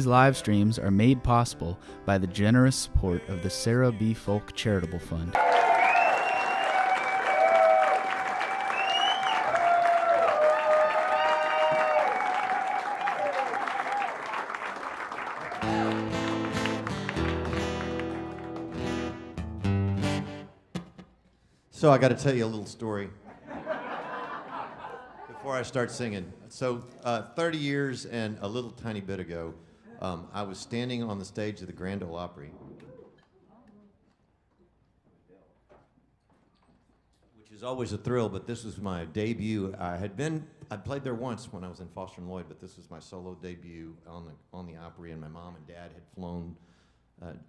These live streams are made possible by the generous support of the Sarah B. Folk Charitable Fund. So I got to tell you a little story before I start singing. So 30 years and a little tiny bit ago, I was standing on the stage of the Grand Ole Opry, which is always a thrill, but this was my debut. I'd played there once when I was in Foster and Lloyd, but this was my solo debut on the Opry, and my mom and dad had flown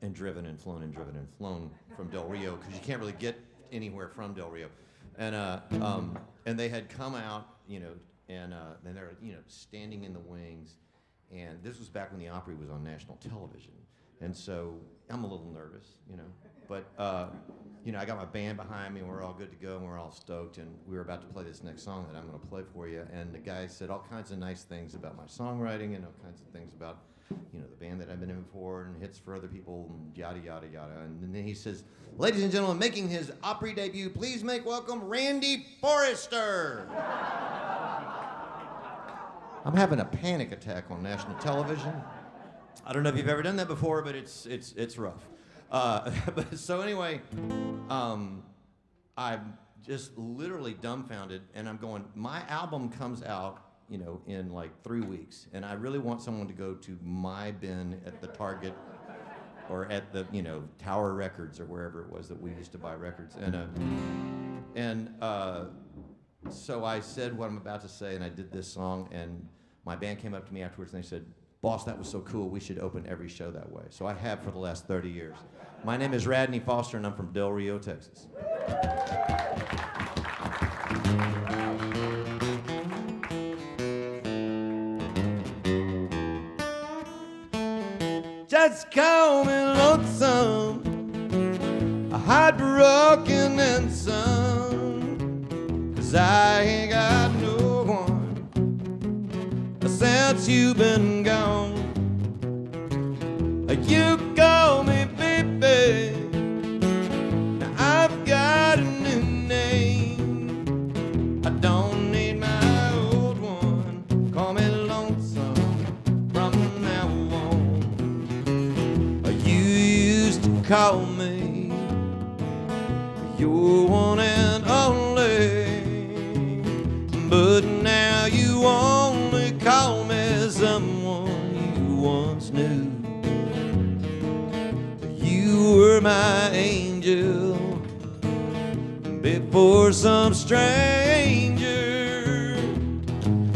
and driven and flown and driven and flown from Del Rio, because you can't really get anywhere from Del Rio, and they had come out, and they're standing in the wings, and this was back when the Opry was on national television, and so I'm a little nervous, but I got my band behind me, and we're all good to go, and we're all stoked, and we were about to play this next song that I'm going to play for you, and the guy said all kinds of nice things about my songwriting and all kinds of things about the band that I've been in for and hits for other people and yada, yada, yada. And then he says, ladies and gentlemen, making his Opry debut, please make welcome Randy Foster. I'm having a panic attack on national television. I don't know if you've ever done that before, but it's rough. So anyway, I'm just literally dumbfounded, and I'm going, my album comes out in like 3 weeks, and I really want someone to go to my bin at the Target or at the Tower Records or wherever it was that we used to buy records, and so I said what I'm about to say, and I did this song, and my band came up to me afterwards and they said, boss, that was so cool, we should open every show that way. So I have for the last 30 years. My name is Radney Foster, and I'm from Del Rio, Texas. Just call me lonesome, heartbroken and some, 'cause I ain't got no one since you've been gone. You call me baby, now I've got a new name. I don't need my old one, call me lonesome from now on. You used to call me your one and only, but now you only call me someone you once knew. You were my angel before some stranger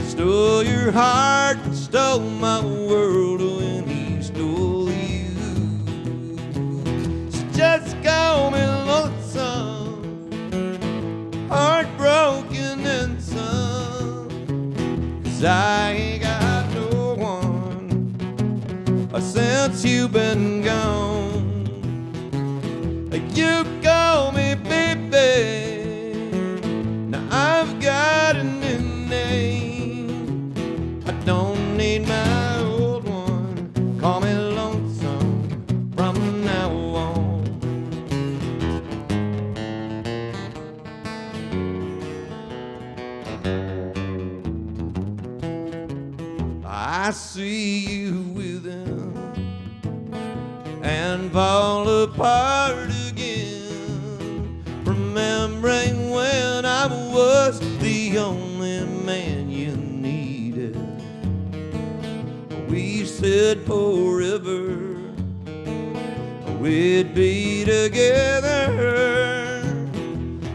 stole your heart and stole my world when he stole you. So just call me lonesome, heartbroken and some, 'cause I ain't got no one since you've been gone. You call me baby, now I've got a new name. I don't need my old one, call me lonesome from now on. I see you with him and fall apart again, remembering when I was the only man you needed. We said forever we'd be together.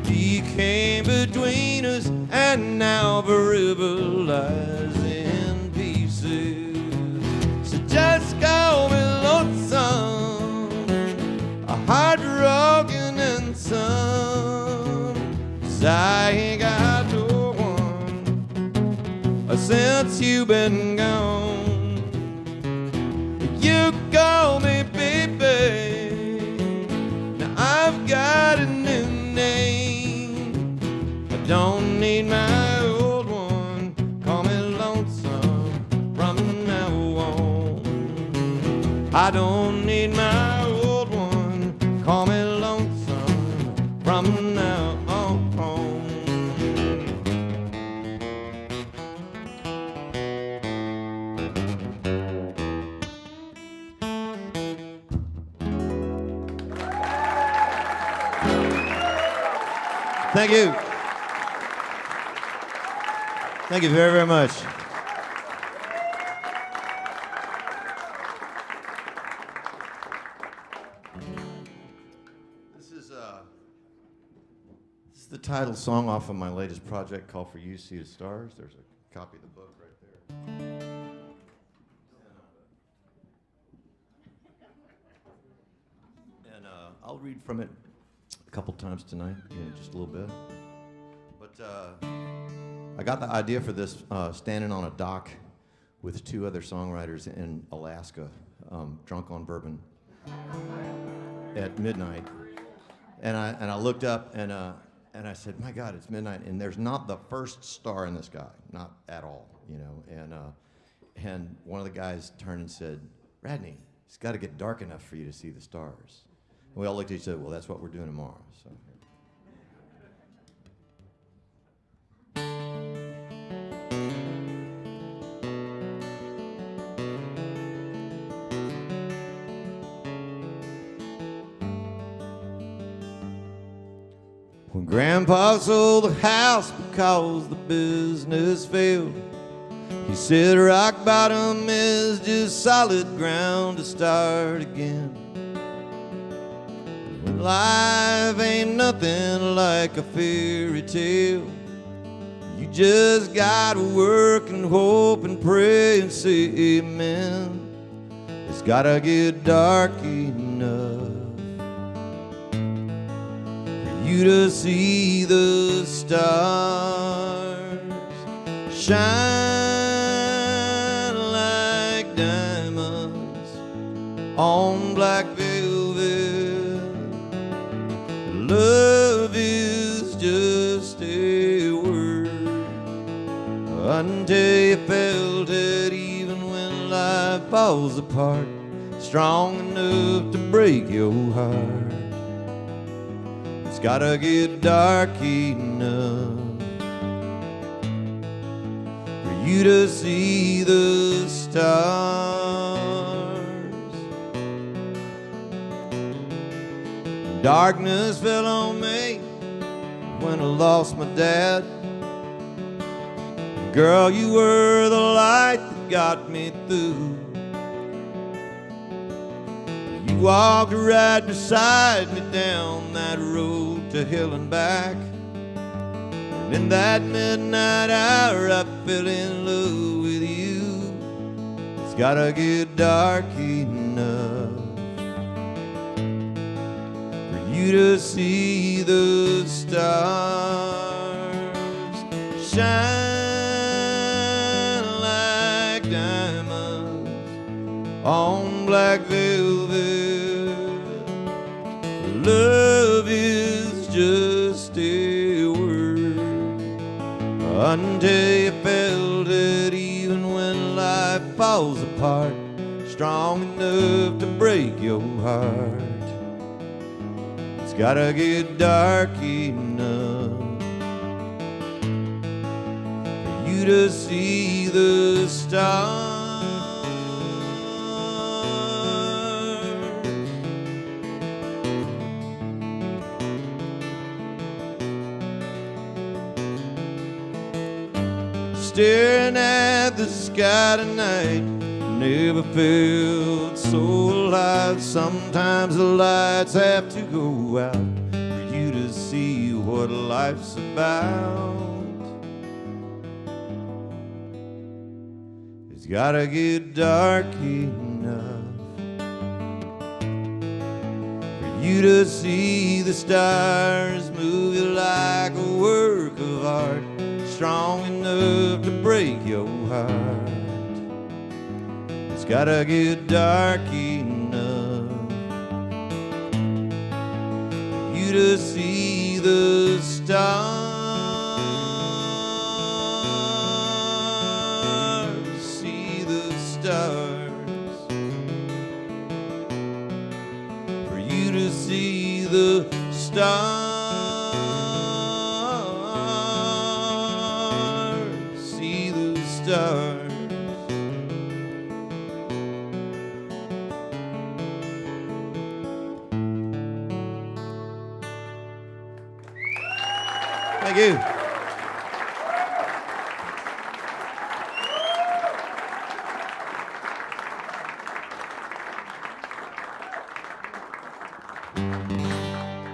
He came between us, and now forever lies in pieces. So just call me lonesome, heartbroken and some, 'cause I ain't got no one since you've been gone. You call me baby, now I've got a new name. I don't need my old one, call me lonesome from now on. I don't need my old one, call me lonesome from now on. Thank you. Thank you very, very much. This is the title song off of my latest project called For You See the Stars. There's a copy of the book right there. And I'll read from it a couple times tonight, just a little bit. But I got the idea for this standing on a dock with two other songwriters in Alaska, drunk on bourbon at midnight. And I looked up and I said, my God, it's midnight, and there's not the first star in the sky, not at all, And one of the guys turned and said, Radney, it's got to get dark enough for you to see the stars. And we all looked at each other. Well, that's what we're doing tomorrow. So. When Grandpa sold the house because the business failed, he said rock bottom is just solid ground to start again. When life ain't nothing like a fairy tale, you just gotta work and hope and pray and say amen. It's gotta get dark enough you to see the stars shine like diamonds on black velvet. Love is just a word until you felt it, even when life falls apart, strong enough to break your heart. It's gotta get dark enough for you to see the stars. Darkness fell on me when I lost my dad. Girl, you were the light that got me through. You walked right beside me down that road to hell and back. And in that midnight hour I fell in love with you. It's gotta get dark enough for you to see the stars shine like diamonds on black velvet. Love is just a word until you felt it, even when life falls apart, strong enough to break your heart. It's gotta get dark enough for you to see the stars. Staring at the sky tonight, never felt so alive. Sometimes the lights have to go out for you to see what life's about. It's gotta get dark enough for you to see the stars move you like a work of art, strong enough to break your heart. It's gotta get dark enough for you to see the stars, see the stars. you to see the stars, see the stars. Thank you.